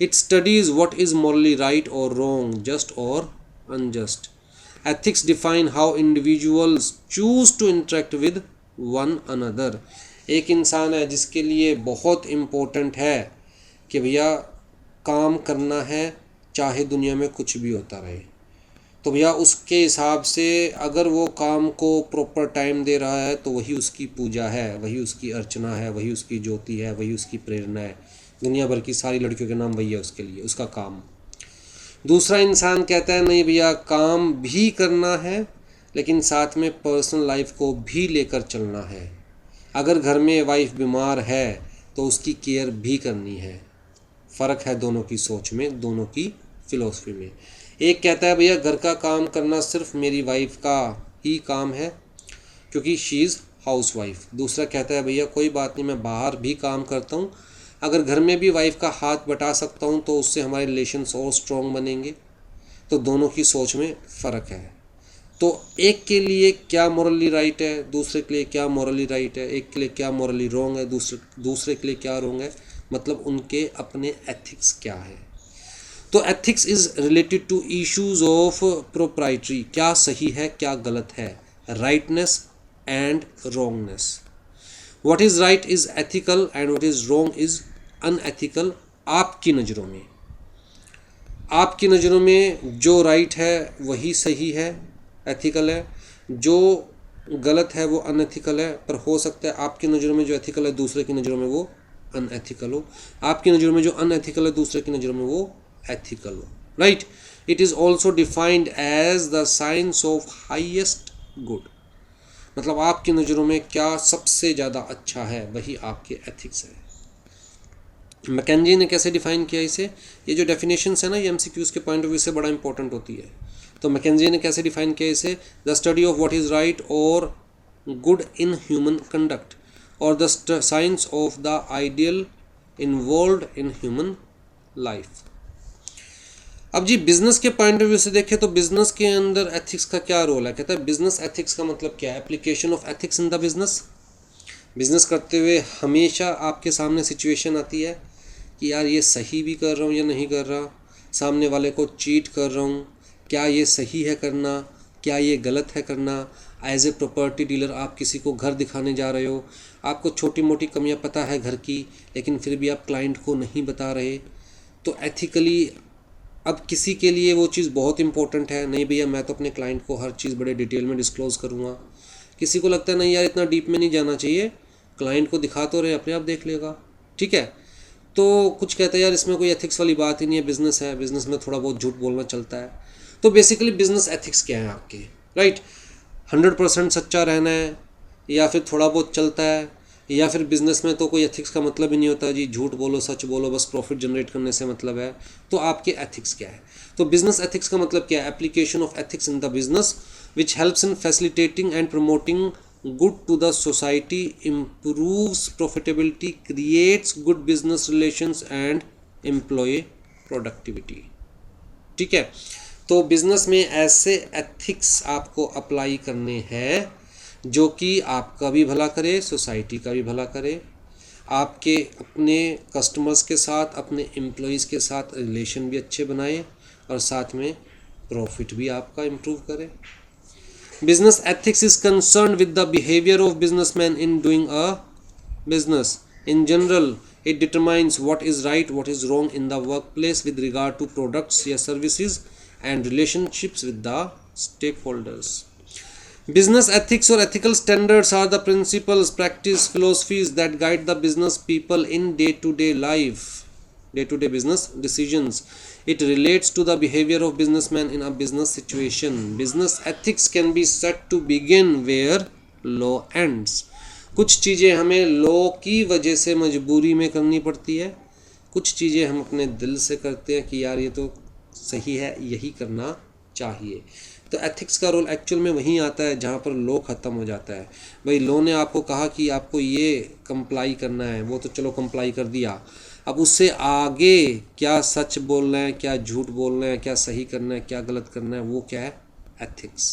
It studies what is morally right और रॉन्ग, जस्ट और unjust. Ethics define how individuals choose to interact with one another. एक इंसान है जिसके लिए बहुत इम्पोर्टेंट है कि भैया काम करना है चाहे दुनिया में कुछ भी होता रहे। तो भैया उसके हिसाब से अगर वो काम को प्रॉपर टाइम दे रहा है तो वही उसकी पूजा है, वही उसकी अर्चना है, वही उसकी ज्योति है, वही उसकी प्रेरणा है। दुनिया भर की सारी लड़कियों के नाम वही है उसके लिए, उसका काम। दूसरा इंसान कहता है नहीं भैया काम भी करना है लेकिन साथ में पर्सनल लाइफ को भी लेकर चलना है। अगर घर में वाइफ बीमार है तो उसकी केयर भी करनी है। फ़र्क है दोनों की सोच में, दोनों की फ़िलोसफी में। एक कहता है भैया घर का काम करना सिर्फ मेरी वाइफ का ही काम है क्योंकि शी इज़ हाउस वाइफ। दूसरा कहता है भैया कोई बात नहीं, मैं बाहर भी काम करता हूँ, अगर घर में भी वाइफ का हाथ बटा सकता हूँ तो उससे हमारे रिलेशंस और स्ट्रॉन्ग बनेंगे। तो दोनों की सोच में फ़र्क है। तो एक के लिए क्या मॉरली राइट है, दूसरे के लिए क्या मॉरली राइट है, एक के लिए क्या मॉरली रॉन्ग है, दूसरे के लिए क्या रॉन्ग है, मतलब उनके अपने एथिक्स क्या है। तो ethics is related to issues of proprietary, क्या सही है क्या गलत है, rightness and wrongness. What is right is ethical and what is wrong is unethical. आपकी नज़रों में, आपकी नज़रों में जो राइट है वही सही है, एथिकल है, जो गलत है, वो अनएथिकल है, पर हो सकता है आपकी नज़रों में जो एथिकल है दूसरे की नज़रों में वो अनएथिकल हो, आपकी नज़रों में जो अनएथिकल है दूसरे की नज़रों में वो एथिकल हो, right. It is also defined as the science of highest good, मतलब आपकी नज़रों में क्या सबसे ज़्यादा अच्छा है वही आपके एथिक्स है। मैकेंजी ने कैसे डिफाइन किया इसे, ये जो डेफिनेशंस है ना, ये एमसीक्यूज़ के पॉइंट ऑफ व्यू से बड़ा इंपॉर्टेंट होती है। तो मैकेंजी ने कैसे डिफाइन किया इसे, the study of what is right और गुड इन ह्यूमन कंडक्ट और the science of the ideal involved in human life. अब जी बिजनेस के पॉइंट ऑफ व्यू से देखें तो बिजनेस के अंदर एथिक्स का क्या रोल है। कहता है बिजनेस एथिक्स का मतलब क्या है, application of ethics in the business. Business करते हुए हमेशा आपके सामने सिचुएशन आती है कि यार ये सही भी कर रहा हूँ या नहीं कर रहा, सामने वाले को चीट कर रहा हूँ, क्या ये सही है करना, क्या ये गलत है करना। एज ए प्रॉपर्टी डीलर आप किसी को घर दिखाने जा रहे हो, आपको छोटी मोटी कमियां पता है घर की, लेकिन फिर भी आप क्लाइंट को नहीं बता रहे, तो एथिकली अब किसी के लिए वो चीज़ बहुत इंपॉर्टेंट है, नहीं भैया मैं तो अपने क्लाइंट को हर चीज़ बड़े डिटेल में डिस्क्लोज़ करूँगा। किसी को लगता है नहीं यार इतना डीप में नहीं जाना चाहिए, क्लाइंट को दिखा तो रहे, अपने आप देख लेगा, ठीक है। तो कुछ कहते हैं यार इसमें कोई एथिक्स वाली बात ही नहीं है, बिजनेस है, बिजनेस में थोड़ा बहुत झूठ बोलना चलता है। तो बेसिकली बिजनेस एथिक्स क्या है आपके, राइट। 100% सच्चा रहना है, या फिर थोड़ा बहुत चलता है, या फिर बिजनेस में तो कोई एथिक्स का मतलब ही नहीं होता जी, झूठ बोलो सच बोलो बस प्रॉफिट जनरेट करने से मतलब है। तो आपके एथिक्स क्या है। तो बिजनेस एथिक्स का मतलब क्या है, application of ethics in the business which helps in facilitating and promoting good to the society, improves profitability, creates good business relations and employee productivity। ठीक है, तो बिजनेस में ऐसे एथिक्स आपको अप्लाई करने हैं जो कि आपका भी भला करे, सोसाइटी का भी भला करे, आपके अपने कस्टमर्स के साथ, अपने एम्प्लॉयज़ के साथ रिलेशन भी अच्छे बनाए और साथ में प्रॉफिट भी आपका इम्प्रूव करे। Business ethics is concerned with the behavior of businessmen in doing a business. In general, it determines what is right, what is wrong in the workplace with regard to products or services and relationships with the stakeholders. Business ethics or ethical standards are the principles, practice, philosophies that guide the business people in day-to-day life, day-to-day business decisions. It relates to the behavior of businessmen in a business situation. Business ethics can be said to begin where law ends. कुछ चीज़ें हमें लॉ की वजह से मजबूरी में करनी पड़ती है, कुछ चीज़ें हम अपने दिल से करते हैं कि यार ये तो सही है, यही करना चाहिए। तो एथिक्स का रोल एक्चुअल में वहीं आता है जहाँ पर लॉ ख़त्म हो जाता है। भाई लॉ ने आपको कहा कि आपको ये कंप्लाई करना है, वो तो चलो कंप्लाई कर दिया, अब उससे आगे क्या सच बोलना है, क्या झूठ बोलना है, क्या सही करना है, क्या गलत करना है, वो क्या है, एथिक्स।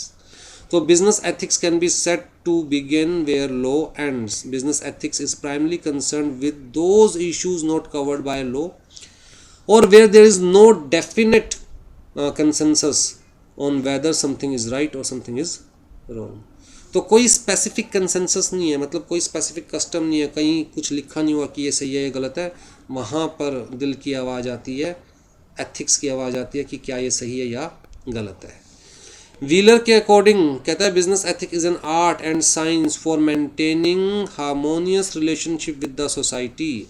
तो business ethics can be set to begin where law ends. Business ethics is primarily concern with those issues not covered by law और where there is no definite consensus on whether something is right और समथिंग इज रॉन्ग। तो कोई स्पेसिफिक कंसेंसस नहीं है, मतलब कोई स्पेसिफिक कस्टम नहीं है, कहीं कुछ लिखा नहीं हुआ कि ये सही है ये गलत है, वहाँ पर दिल की आवाज़ आती है, एथिक्स की आवाज़ आती है कि क्या ये सही है या गलत है। व्हीलर के अकॉर्डिंग कहता है business ethic is an art and science for maintaining harmonious relationship with the society.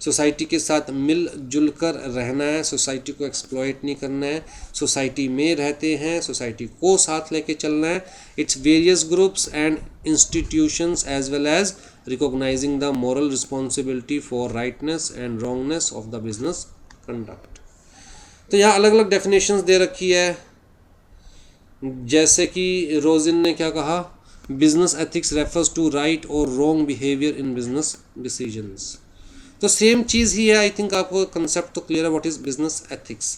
Society के साथ मिलजुल कर रहना है, सोसाइटी को एक्सप्लॉइट नहीं करना है, सोसाइटी में रहते हैं, सोसाइटी को साथ लेके चलना है, it's various groups and institutions as well as recognising the moral responsibility for rightness and wrongness of the business conduct. तो यहाँ अलग अलग डेफिनेशंस दे रखी है, जैसे कि रोजिन ने क्या कहा, business ethics refers to right और wrong behaviour in business decisions. तो सेम चीज़ ही है, आई थिंक आपको कंसेप्ट तो क्लियर है what is business ethics.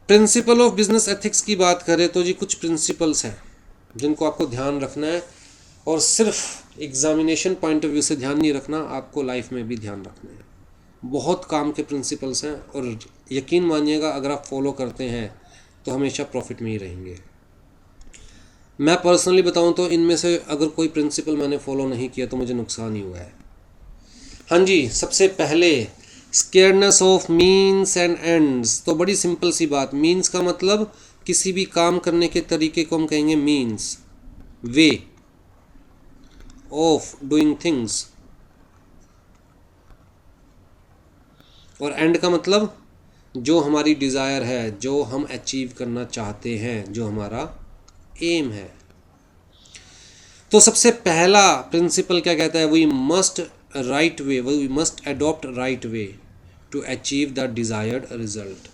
Principle of business ethics की बात करें तो जी कुछ प्रिंसिपल्स हैं जिनको आपको ध्यान रखना है, और सिर्फ एग्जामिनेशन पॉइंट ऑफ व्यू से ध्यान नहीं रखना, आपको लाइफ में भी ध्यान रखना है। बहुत काम के प्रिंसिपल्स हैं और यकीन मानिएगा अगर आप फॉलो करते हैं तो हमेशा प्रॉफिट में ही रहेंगे। मैं पर्सनली बताऊं तो इनमें से अगर कोई प्रिंसिपल मैंने फॉलो नहीं किया तो मुझे नुकसान ही हुआ है। हाँ जी, सबसे पहले स्केयरनेस ऑफ मीन्स एंड एंड्स। तो बड़ी सिंपल सी बात, मीन्स का मतलब किसी भी काम करने के तरीके को हम कहेंगे means, way, of doing things. और एंड का मतलब जो हमारी डिज़ायर है, जो हम अचीव करना चाहते हैं, जो हमारा एम है। तो सबसे पहला प्रिंसिपल क्या कहता है? We must right way, we must adopt right way to achieve the desired result.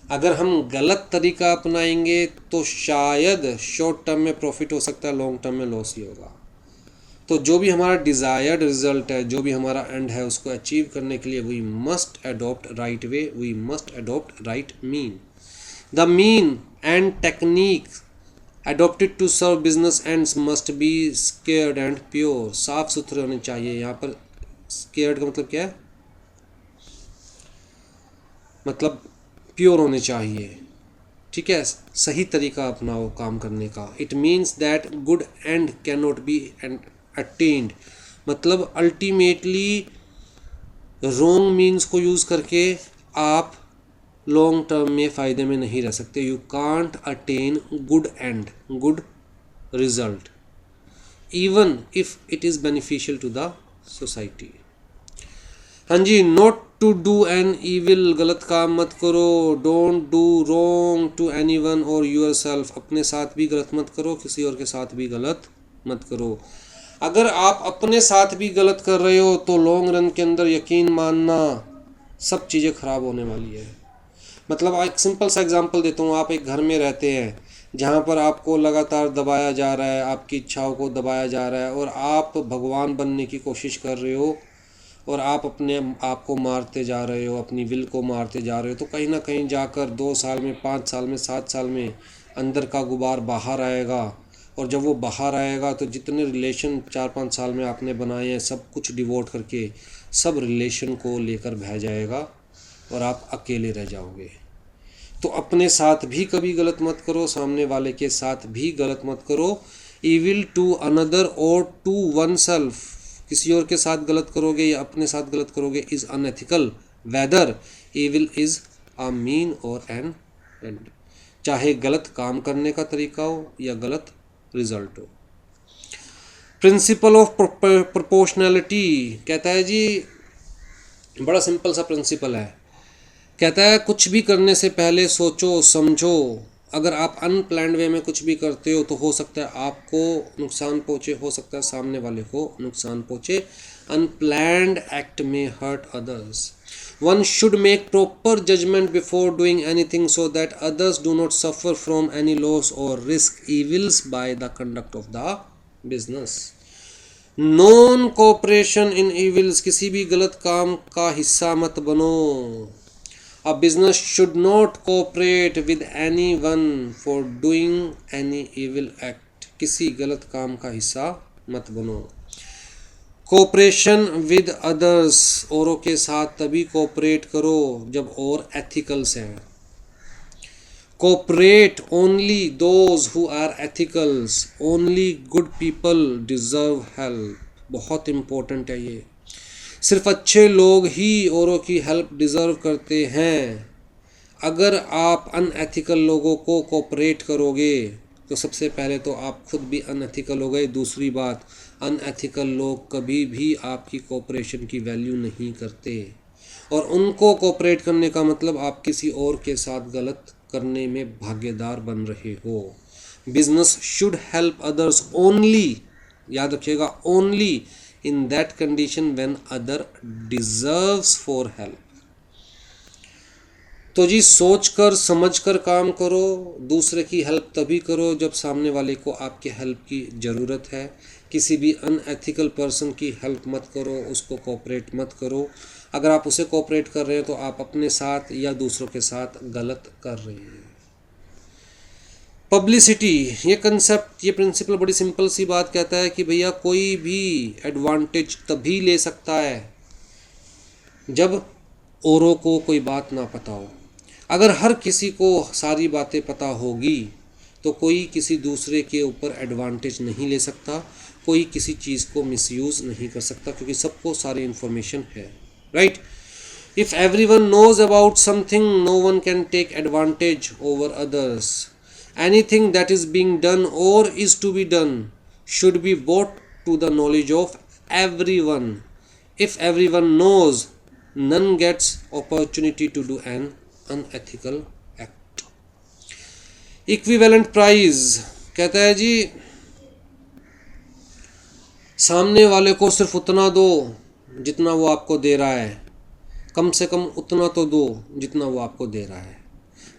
अगर हम गलत तरीका अपनाएंगे तो शायद शॉर्ट टर्म में प्रॉफिट हो सकता है, लॉन्ग टर्म में लॉस ही होगा। तो जो भी हमारा डिज़ायर्ड रिजल्ट है, जो भी हमारा एंड है, उसको अचीव करने के लिए we must adopt right way, we must adopt right mean. The mean and technique adopted to serve business ends must be scared and pure। साफ सुथरे होने चाहिए। यहाँ पर scared का मतलब क्या है? मतलब प्योर होने चाहिए, ठीक है, सही तरीका अपनाओ काम करने का। It means that good and can not be attend, मतलब अल्टीमेटली रॉन्ग मीन्स को यूज़ करके आप लॉन्ग टर्म में फ़ायदे में नहीं रह सकते। You can't attain good end, good result, even if it is beneficial to the society. हाँ जी, not to do an evil, गलत काम मत करो। Don't do wrong to any one और यूर सेल्फ, अपने साथ भी गलत मत करो, किसी और के साथ भी गलत मत करो। अगर आप अपने साथ भी गलत कर रहे हो तो लॉन्ग रन के अंदर यकीन मानना सब चीज़ें ख़राब होने वाली है। मतलब एक सिंपल सा एग्जांपल देता हूँ। आप एक घर में रहते हैं जहाँ पर आपको लगातार दबाया जा रहा है, आपकी इच्छाओं को दबाया जा रहा है, और आप भगवान बनने की कोशिश कर रहे हो, और आप अपने आप को मारते जा रहे हो, अपनी विल को मारते जा रहे हो। तो कहीं ना कहीं जाकर 2 साल में, 5 साल में, 7 साल में अंदर का गुबार बाहर आएगा। और जब वो बाहर आएगा तो जितने रिलेशन 4-5 साल में आपने बनाए हैं, सब कुछ डिवोट करके सब रिलेशन को लेकर बह जाएगा और आप अकेले रह जाओगे। तो अपने साथ भी कभी गलत मत करो, सामने वाले के साथ भी गलत मत करो। ईविल टू अनदर और टू वन सेल्फ, किसी और के साथ गलत करोगे या अपने साथ गलत करोगे, is unethical whether evil is a mean और एन एंड। चाहे गलत काम करने का तरीका हो या गलत रिजल्ट हो। प्रिंसिपल ऑफ प्रोपोर्शनैलिटी कहता है जी, बड़ा सिंपल सा प्रिंसिपल है। कहता है कुछ भी करने से पहले सोचो समझो। अगर आप अनप्लान्ड वे में कुछ भी करते हो तो हो सकता है आपको नुकसान पहुँचे, हो सकता है सामने वाले को नुकसान पहुँचे। अनप्लान्ड एक्ट में hurt others. One should make proper judgement before doing anything so that others do not suffer from any loss और risk evils by the conduct of the business. Non cooperation in evils, किसी भी गलत काम का हिस्सा मत बनो। A business should not cooperate with anyone for doing any evil act। किसी गलत काम का हिस्सा मत बनो। कोऑपरेशन विद अदर्स, औरों के साथ तभी कोऑपरेट करो जब और एथिकल्स हैं। Cooperate only those who are ethicals, only good people deserve help. बहुत इम्पोर्टेंट है ये। सिर्फ अच्छे लोग ही औरों की हेल्प डिज़र्व करते हैं। अगर आप अनएथिकल लोगों को कोऑपरेट करोगे तो सबसे पहले तो आप खुद भी अनएथिकल हो गए। दूसरी बात, अनएथिकल लोग कभी भी आपकी कोऑपरेशन की वैल्यू नहीं करते, और उनको कोऑपरेट करने का मतलब आप किसी और के साथ गलत करने में भागीदार बन रहे हो। Business should help others only, याद रखिएगा, only in that condition when other deserves for help। तो जी सोच कर समझ कर काम करो। दूसरे की हेल्प तभी करो जब सामने वाले को आपके हेल्प की ज़रूरत है। किसी भी अनएथिकल पर्सन की हेल्प मत करो, उसको कोऑपरेट मत करो। अगर आप उसे कोऑपरेट कर रहे हैं तो आप अपने साथ या दूसरों के साथ गलत कर रहे हैं। पब्लिसिटी, ये कंसेप्ट, ये प्रिंसिपल बड़ी सिंपल सी बात कहता है कि भैया कोई भी एडवांटेज तभी ले सकता है जब औरों को कोई बात ना पता हो। अगर हर किसी को सारी बातें पता होगी तो कोई किसी दूसरे के ऊपर एडवांटेज नहीं ले सकता, कोई किसी चीज़ को मिसयूज़ नहीं कर सकता, क्योंकि सबको सारी इन्फॉर्मेशन है, right. If everyone knows about something no one can take advantage over others. Anything that is being done or is to be done should be brought to the knowledge of everyone. If everyone knows, none gets opportunity to do an unethical act. Equivalent price कहता है जी सामने वाले को सिर्फ उतना दो जितना वो आपको दे रहा है, कम से कम उतना तो दो जितना वो आपको दे रहा है,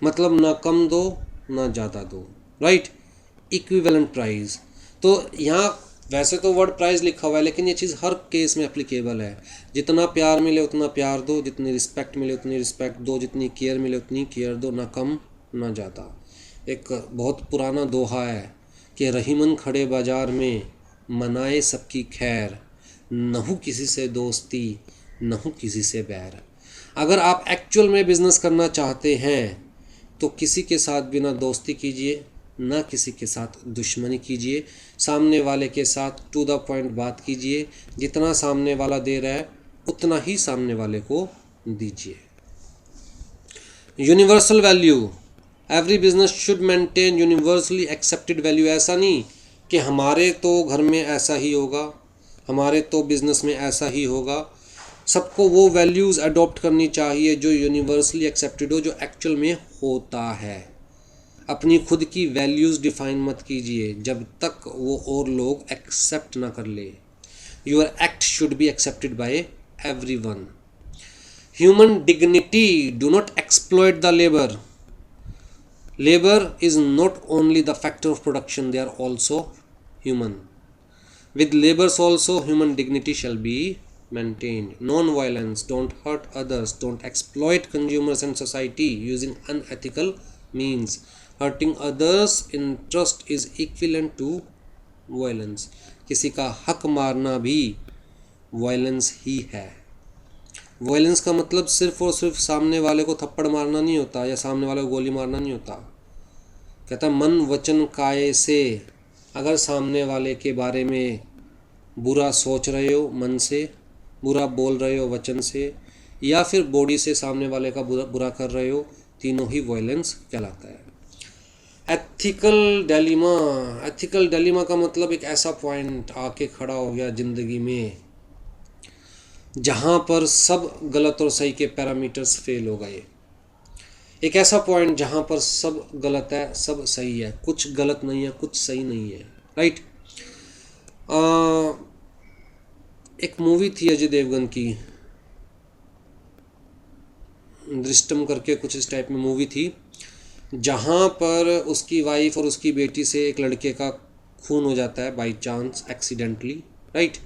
मतलब ना कम दो ना ज़्यादा दो, राइट। इक्विवेलेंट प्राइस, तो यहाँ वैसे तो वर्ड प्राइस लिखा हुआ है लेकिन ये चीज़ हर केस में एप्लीकेबल है। जितना प्यार मिले उतना प्यार दो, जितनी रिस्पेक्ट मिले उतनी रिस्पेक्ट दो, जितनी केयर मिले उतनी केयर दो, ना कम ना ज़्यादा। एक बहुत पुराना दोहा है कि रहीमन खड़े बाजार में मनाए सबकी खैर, नहु किसी से दोस्ती नहु किसी से बैर। अगर आप एक्चुअल में बिज़नेस करना चाहते हैं तो किसी के साथ बिना दोस्ती कीजिए, ना किसी के साथ दुश्मनी कीजिए, सामने वाले के साथ टू द पॉइंट बात कीजिए, जितना सामने वाला दे रहा है उतना ही सामने वाले को दीजिए। Universal value, every business should maintain universally accepted value. ऐसा नहीं कि हमारे तो घर में ऐसा ही होगा, हमारे तो बिज़नेस में ऐसा ही होगा। सबको वो वैल्यूज़ अडॉप्ट करनी चाहिए जो यूनिवर्सली एक्सेप्टेड हो, जो एक्चुअल में होता है। अपनी खुद की वैल्यूज़ डिफाइन मत कीजिए जब तक वो और लोग एक्सेप्ट ना कर ले। Your act should be accepted by everyone. Human dignity, do not exploit the labour. Labor is not only the factor of production, they are also human. With labors also human dignity shall be maintained. Non-violence, don't hurt others, don't exploit consumers and society using unethical means. Hurting others' interest is equivalent to violence. किसी का हक मारना भी violence ही है। वायलेंस का मतलब सिर्फ और सिर्फ सामने वाले को थप्पड़ मारना नहीं होता या सामने वाले को गोली मारना नहीं होता। कहता मन वचन काये से, अगर सामने वाले के बारे में बुरा सोच रहे हो, मन से बुरा बोल रहे हो वचन से, या फिर बॉडी से सामने वाले का बुरा कर रहे हो, तीनों ही वायलेंस कहलाता है। एथिकल डिलेमा, एथिकल डिलेमा का मतलब एक ऐसा पॉइंट आके खड़ा हो गया ज़िंदगी में जहाँ पर सब गलत और सही के पैरामीटर्स फेल हो गए। एक ऐसा पॉइंट जहाँ पर सब गलत है सब सही है, कुछ गलत नहीं है कुछ सही नहीं है, राइट। एक मूवी थी अजय देवगन की, दृष्टम करके कुछ इस टाइप में मूवी थी, जहाँ पर उसकी वाइफ और उसकी बेटी से एक लड़के का खून हो जाता है बाई चांस, एक्सीडेंटली, राइट।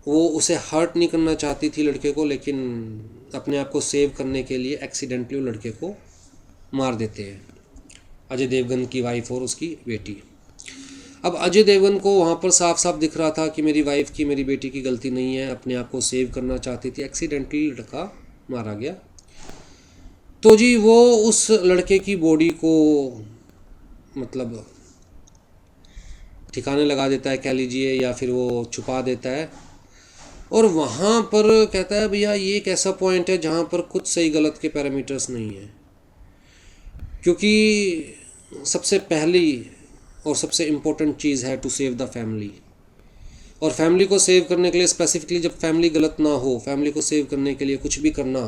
वो उसे हर्ट नहीं करना चाहती थी लड़के को, लेकिन अपने आप को सेव करने के लिए एक्सीडेंटली वो लड़के को मार देते हैं, अजय देवगन की वाइफ और उसकी बेटी। अब अजय देवगन को वहाँ पर साफ साफ दिख रहा था कि मेरी वाइफ की मेरी बेटी की गलती नहीं है, अपने आप को सेव करना चाहती थी, एक्सीडेंटली लड़का मारा गया। तो जी वो उस लड़के की बॉडी को मतलब ठिकाने लगा देता है कह लीजिए, या फिर वो छुपा देता है। और वहाँ पर कहता है भैया ये एक ऐसा पॉइंट है जहाँ पर कुछ सही गलत के पैरामीटर्स नहीं है, क्योंकि सबसे पहली और सबसे इम्पोर्टेंट चीज़ है टू सेव द फैमिली। और फैमिली को सेव करने के लिए स्पेसिफिकली जब फैमिली गलत ना हो, फैमिली को सेव करने के लिए कुछ भी करना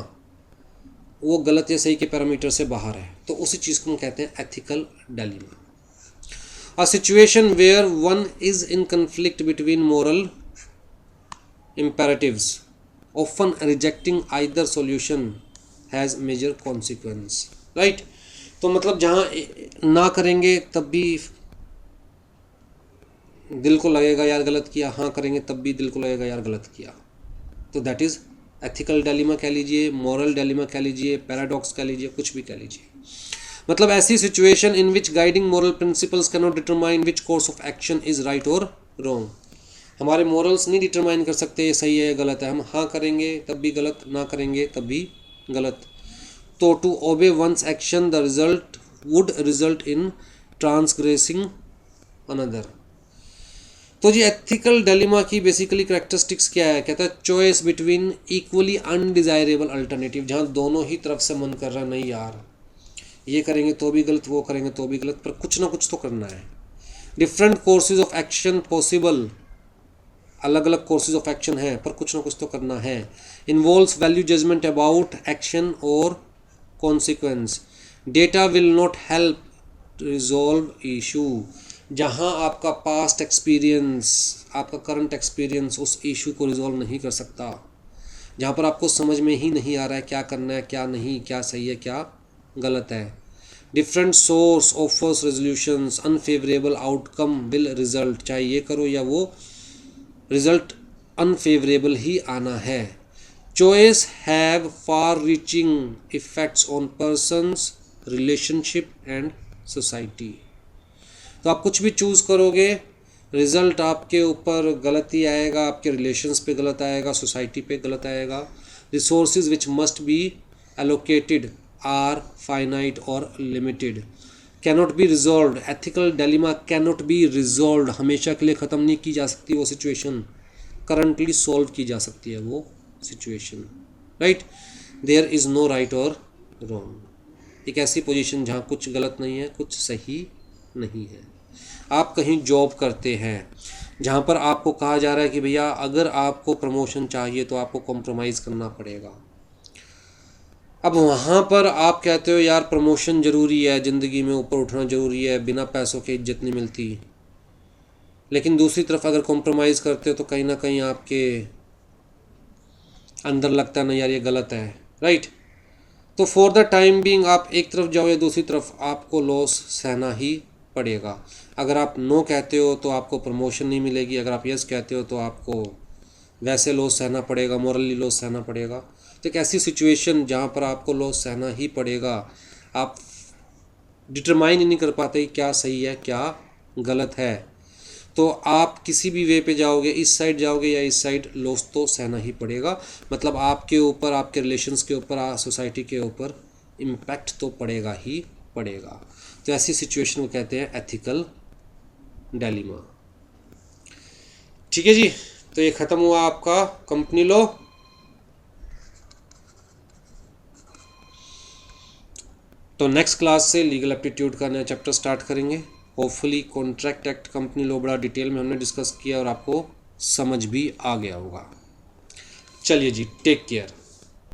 वो गलत या सही के पैरामीटर से बाहर है, तो उसी चीज़ को हम कहते हैं ethical dilemma. A situation where one is in conflict between moral imperatives, often rejecting either solution has major consequence, right। तो मतलब जहाँ ना करेंगे तब भी दिल को लगेगा यार गलत किया, हाँ करेंगे तब भी दिल को लगेगा यार गलत किया, तो दैट इज़ एथिकल डिलेमा कह लीजिए, मॉरल डिलेमा कह लीजिए, पैराडॉक्स कह लीजिए, कुछ भी कह लीजिए। मतलब ऐसी situation in which guiding moral principles can not determine which course of action is right और रॉन्ग। हमारे मॉरल्स नहीं डिटरमाइन कर सकते ये सही है या गलत है, हम हाँ करेंगे तब भी गलत, ना करेंगे तब भी गलत। तो to obey one's action the result would result in transgressing another. तो जी एथिकल डिलेमा की बेसिकली कैरेक्टरिस्टिक्स क्या है, कहता है choice between equally undesirable alternative, जहाँ दोनों ही तरफ से मन कर रहा नहीं यार ये करेंगे तो भी गलत, वो करेंगे तो भी गलत, पर कुछ ना कुछ तो करना है। Different courses of action possible अलग अलग कोर्सेज ऑफ एक्शन है, पर कुछ ना कुछ तो करना है। Involves value judgement about action और consequence. Data will not help resolve issue. जहाँ आपका पास्ट एक्सपीरियंस, आपका करंट एक्सपीरियंस उस इशू को रिजॉल्व नहीं कर सकता, जहाँ पर आपको समझ में ही नहीं आ रहा है क्या करना है क्या नहीं, क्या सही है क्या गलत है। Different source offers resolutions, unfavourable outcome will result. चाहे ये करो या वो, रिजल्ट अनफेवरेबल ही आना है। Choice have far reaching effects on persons, relationship and society. तो आप कुछ भी चूज़ करोगे, रिज़ल्ट आपके ऊपर गलत ही आएगा, आपके रिलेशंस पे गलत आएगा, सोसाइटी पे गलत आएगा। Resources which must be allocated are finite और limited. Cannot be resolve, ethical dilemma cannot be resolve, हमेशा के लिए ख़त्म नहीं की जा सकती वो सिचुएशन, करंटली सॉल्व की जा सकती है वो situation, right. There is no right और रॉन्ग। एक ऐसी पोजीशन जहाँ कुछ गलत नहीं है कुछ सही नहीं है। आप कहीं जॉब करते हैं जहाँ पर आपको कहा जा रहा है कि भैया अगर आपको प्रमोशन चाहिए तो आपको कॉम्प्रोमाइज़ करना पड़ेगा। अब वहाँ पर आप कहते हो यार प्रमोशन ज़रूरी है, ज़िंदगी में ऊपर उठना ज़रूरी है, बिना पैसों के इज्जत नहीं मिलती। लेकिन दूसरी तरफ अगर कॉम्प्रोमाइज़ करते हो तो कहीं ना कहीं आपके अंदर लगता है ना यार ये गलत है, राइट। तो फॉर द टाइम बीइंग आप एक तरफ जाओ या दूसरी तरफ, आपको लॉस सहना ही पड़ेगा। अगर आप नो कहते हो तो आपको प्रमोशन नहीं मिलेगी, अगर आप यस कहते हो तो आपको वैसे लॉस सहना पड़ेगा, मॉरली लॉस सहना पड़ेगा। तो एक ऐसी सिचुएशन जहाँ पर आपको लॉस सहना ही पड़ेगा, आप डिटरमाइन ही नहीं कर पाते क्या सही है क्या गलत है, तो आप किसी भी वे पे जाओगे, इस साइड जाओगे या इस साइड, लॉस तो सहना ही पड़ेगा। मतलब आपके ऊपर, आपके रिलेशंस के ऊपर, सोसाइटी के ऊपर इम्पैक्ट तो पड़ेगा ही पड़ेगा। तो ऐसी सिचुएशन को कहते हैं एथिकल डिलेमा। ठीक है जी, तो ये ख़त्म हुआ आपका कंपनी लॉ। तो नेक्स्ट क्लास से लीगल एप्टीट्यूड का नया चैप्टर स्टार्ट करेंगे। Hopefully contract act, company law बड़ा डिटेल में हमने डिस्कस किया और आपको समझ भी आ गया होगा। चलिए जी, टेक केयर।